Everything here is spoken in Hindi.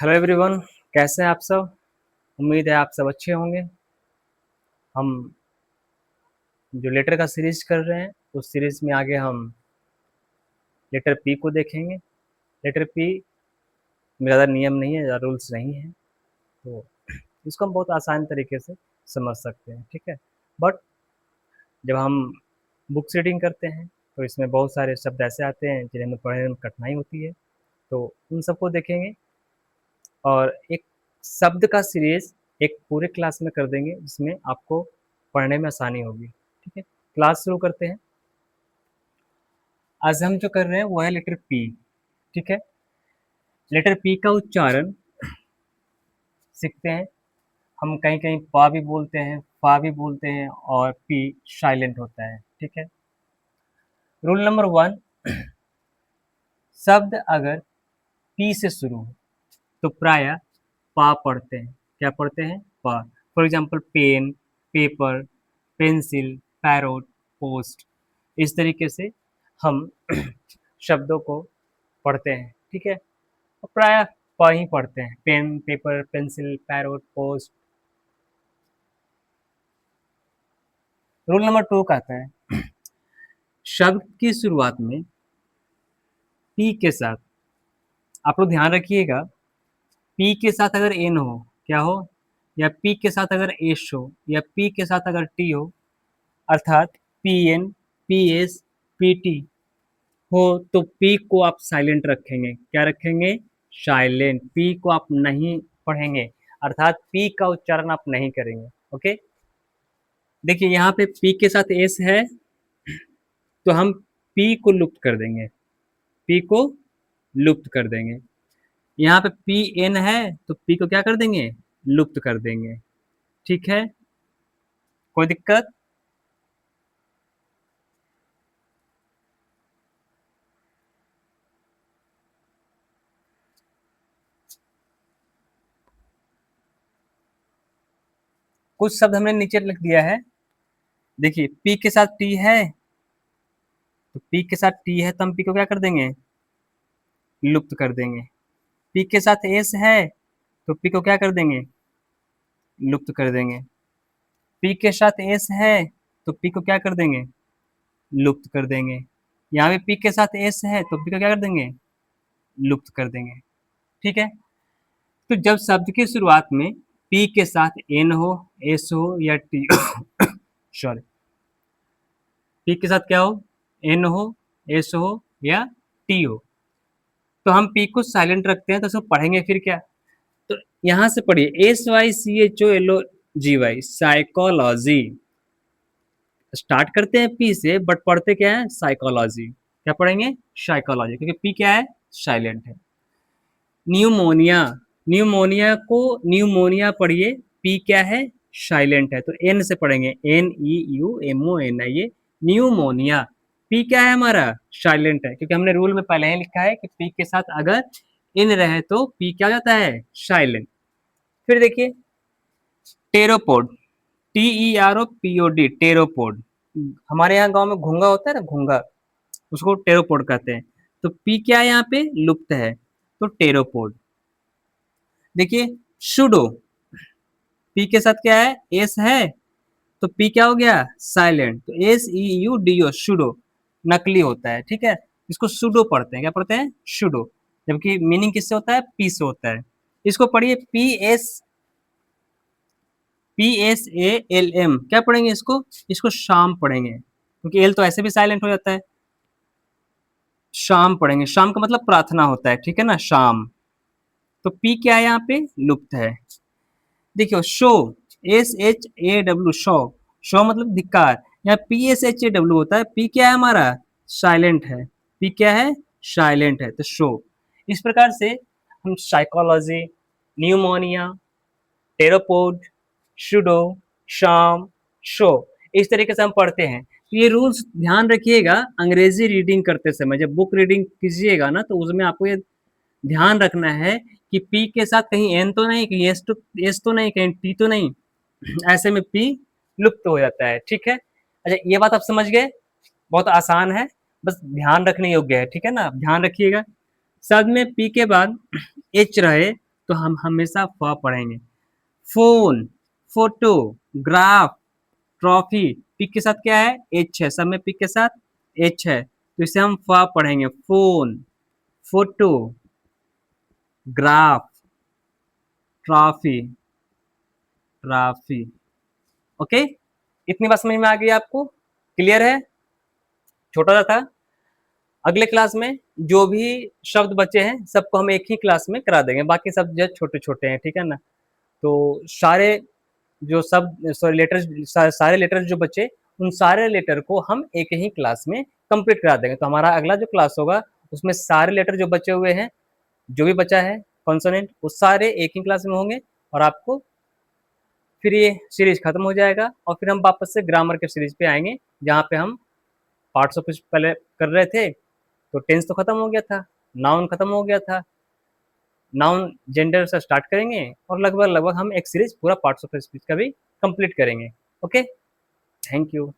हेलो एवरीवन, कैसे हैं आप सब। उम्मीद है आप सब अच्छे होंगे। हम जो लेटर का सीरीज कर रहे हैं उस सीरीज में आगे हम लेटर पी को देखेंगे। लेटर पी में ज़्यादा नियम नहीं है, ज़्यादा रूल्स नहीं है, तो इसको हम बहुत आसान तरीके से समझ सकते हैं, ठीक है। बट जब हम बुक्स रीडिंग करते हैं तो इसमें बहुत सारे शब्द ऐसे आते हैं जिन्हें हमें पढ़ने में कठिनाई होती है, तो उन सबको देखेंगे और एक शब्द का सीरीज एक पूरे क्लास में कर देंगे जिसमें आपको पढ़ने में आसानी होगी, ठीक है। क्लास शुरू करते हैं। आज हम जो कर रहे हैं वो है लेटर पी, ठीक है। लेटर पी का उच्चारण सीखते हैं। हम कहीं कहीं पा भी बोलते हैं, फा भी बोलते हैं और पी साइलेंट होता है, ठीक है। रूल नंबर 1, शब्द अगर पी से शुरू हो तो प्राय पा पढ़ते हैं। क्या पढ़ते हैं? पा। For example pen, paper, pencil, parrot, post, इस तरीके से हम शब्दों को पढ़ते हैं, ठीक है। और प्राय प ही पढ़ते हैं, pen, paper, pencil, parrot, post. Rule number 2 कहता है शब्द की शुरुआत में पी के साथ, आप लोग ध्यान रखिएगा, पी के साथ अगर एन हो, क्या हो, या पी के साथ अगर एस हो, या पी के साथ अगर टी हो, अर्थात P N, P S, P T हो, तो पी को आप साइलेंट रखेंगे। क्या रखेंगे? साइलेंट। पी को आप नहीं पढ़ेंगे, अर्थात पी का उच्चारण आप नहीं करेंगे। ओके, देखिए यहाँ पे पी के साथ एस है तो हम पी को लुप्त कर देंगे, पी को लुप्त कर देंगे। यहाँ पे पी एन है तो पी को क्या कर देंगे? लुप्त कर देंगे, ठीक है। कोई दिक्कत? कुछ शब्द हमने नीचे लिख दिया है। देखिए पी के साथ टी है तो पी के साथ टी है तो हम पी को क्या कर देंगे? लुप्त कर देंगे। पी के साथ एस है तो पी को क्या कर देंगे? लुप्त कर देंगे। पी के साथ एस है तो पी को क्या कर देंगे? लुप्त कर देंगे। यहाँ पे पी के साथ एस है तो पी को क्या कर देंगे? लुप्त कर देंगे, ठीक है। तो जब शब्द की शुरुआत में पी के साथ एन हो, एस हो या टी सॉरी, पी के साथ क्या हो? एन हो, एस हो या टी हो, तो हम पी को साइलेंट रखते हैं। तो उसको पढ़ेंगे फिर क्या? तो यहां से पढ़िए, SYCHOLOGY, साइकोलॉजी। स्टार्ट करते हैं पी से बट पढ़ते क्या है? साइकोलॉजी। क्या पढ़ेंगे? साइकोलॉजी, क्योंकि पी क्या है? साइलेंट है। न्यूमोनिया, न्यूमोनिया को न्यूमोनिया पढ़िए, पी क्या है? साइलेंट है, तो एन से पढ़ेंगे, NEUMONIA, ये न्यूमोनिया। पी क्या है हमारा? साइलेंट है, क्योंकि हमने रूल में पहले ही लिखा है कि पी के साथ अगर इन रहे तो पी क्या हो जाता है? साइलेंट। फिर देखिए टेरोपोड, TEROPOD, टेरोपोड। हमारे यहाँ गांव में घोंगा होता है ना, घोंगा, उसको टेरोपोड कहते हैं। तो पी क्या है यहाँ पे? लुप्त है, तो टेरोपोड। देखिए सुडो, पी के साथ क्या है? एस है तो पी क्या हो गया? साइलेंट, तो SEUDO, सुडो। नकली होता है, ठीक है। इसको सुडो पढ़ते हैं। क्या पढ़ते हैं? सुडो। जबकि मीनिंग किससे होता है? पी से होता है। इसको पढ़िए PSALM। क्या पढ़ेंगे इसको? इसको शाम पढ़ेंगे, क्योंकि एल तो ऐसे भी साइलेंट हो जाता है। शाम पढ़ेंगे, शाम का मतलब प्रार्थना होता है, ठीक है ना, शाम। तो पी क्या है यहाँ पे? लुप्त है। देखियो शो, SHAW, शो, शो मतलब धिक्कार। यहाँ PSHAW होता है, पी क्या है हमारा? साइलेंट है। पी क्या है? साइलेंट है, तो शो। इस प्रकार से हम साइकोलॉजी, न्यूमोनिया, टेरोपोड, शुडो, शाम, शो, इस तरीके से हम पढ़ते हैं। तो ये रूल्स ध्यान रखिएगा अंग्रेजी रीडिंग करते समय। जब बुक रीडिंग कीजिएगा ना तो उसमें आपको ये ध्यान रखना है कि पी के साथ कहीं एन तो नहीं, कहीं एस तो नहीं, कहीं टी तो नहीं। ऐसे में पी लुप्त हो जाता है, ठीक है। अच्छा ये बात आप समझ गए, बहुत आसान है, बस ध्यान रखने योग्य है, ठीक है ना, ध्यान रखिएगा। शब्द में पी के बाद एच रहे तो हम हमेशा फ पढ़ेंगे। Phone, photo, graph, trophy, P के साथ क्या है? एच है, सब में पी के साथ एच है, तो इसे हम फ पढ़ेंगे। Phone, photo, graph, trophy, trophy. Okay? इतनी बात समझ में आ गई आपको? क्लियर है? छोटा सा था। अगले क्लास में जो भी शब्द बचे हैं सबको हम एक ही क्लास में करा देंगे, बाकी सब जो छोटे-छोटे हैं, ठीक है ना? तो सारे जो सब सॉरी लेटर्स सारे लेटर्स जो बचे, उन सारे लेटर को हम एक ही क्लास में कंप्लीट करा देंगे। तो हमारा अगला जो क्लास होगा उसमें सारे लेटर जो बचे हुए हैं, जो भी बचा है कॉन्सोनेंट, वो सारे एक ही क्लास में होंगे और आपको फिर ये सीरीज खत्म हो जाएगा और फिर हम वापस से ग्रामर के सीरीज पे आएंगे, जहाँ पे हम पार्ट्स ऑफ स्पीच पहले कर रहे थे। तो टेंस तो खत्म हो गया था, नाउन खत्म हो गया था, नाउन जेंडर से स्टार्ट करेंगे और लगभग लगभग हम एक सीरीज पूरा पार्ट्स ऑफ स्पीच का भी कंप्लीट करेंगे। Okay, thank you.